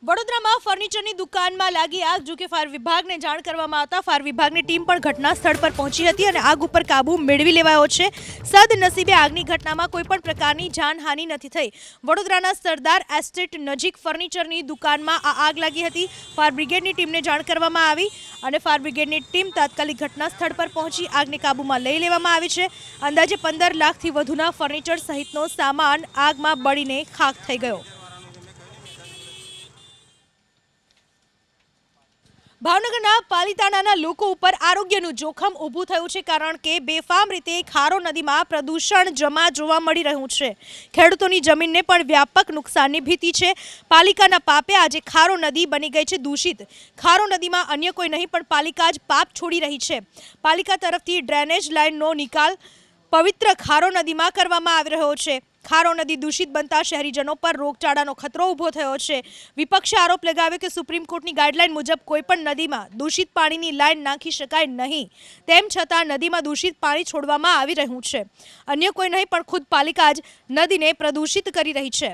વડોદરામાં ફર્નિચરની દુકાનમાં લાગી આગ. જો કે ફાયર વિભાગને જાણ કરવામાં આવતા ફાયર વિભાગની ટીમ પણ ઘટના સ્થળ પર પહોંચી હતી અને આગ ઉપર કાબુ મેળવી લેવાયો છે. સદનસીબે આગની ઘટનામાં કોઈ પણ પ્રકારની જાનહાનિ નથી થઈ. વડોદરાના સરદાર એસ્ટેટ નજીક ફર્નિચરની દુકાનમાં આ આગ લાગી હતી. ફાયર બ્રિગેડની ટીમને જાણ કરવામાં આવી અને ફાયર બ્રિગેડની ટીમ તાત્કાલિક ઘટના સ્થળ પર પહોંચી આગને કાબૂમાં લઈ લેવામાં આવી છે. અંદાજે 15 લાખથી વધુના ફર્નિચર સહિતનો સામાન આગમાં બળીને ખાખ થઈ ગયો. ભાવનગરના પાલિતાણાના લોકો ઉપર આરોગ્યનું જોખમ ઊભું થયું છે, કારણ કે બેફામ રીતે ખારો નદીમાં પ્રદૂષણ જમા જોવા મળી રહ્યું છે. ખેડૂતોની જમીનને પણ વ્યાપક નુકસાનની ભીતિ છે. પાલિકાના પાપે આજે ખારો નદી બની ગઈ છે દૂષિત. ખારો નદીમાં અન્ય કોઈ નહીં પણ પાલિકા જ પાપ છોડી રહી છે. પાલિકા તરફથી ડ્રેનેજ લાઇનનો નિકાલ પવિત્ર ખારો નદીમાં કરવામાં આવી રહ્યો છે. ખારો નદી દૂષિત બનતા શહેરીજનો પર રોગચાળાનો ખતરો ઊભો થયો છે. વિપક્ષે આરોપ લગાવ્યો કે સુપ્રીમ કોર્ટની ગાઈડલાઈન મુજબ કોઈપણ નદીમાં દૂષિત પાણીની લાઈન નાખી શકાય નહીં. તેમ છતાં નદીમાં દૂષિત પાણી છોડવામાં આવી રહ્યું છે. અન્ય કોઈ નહીં પણ ખુદ પાલિકા જ નદીને પ્રદૂષિત કરી રહી છે.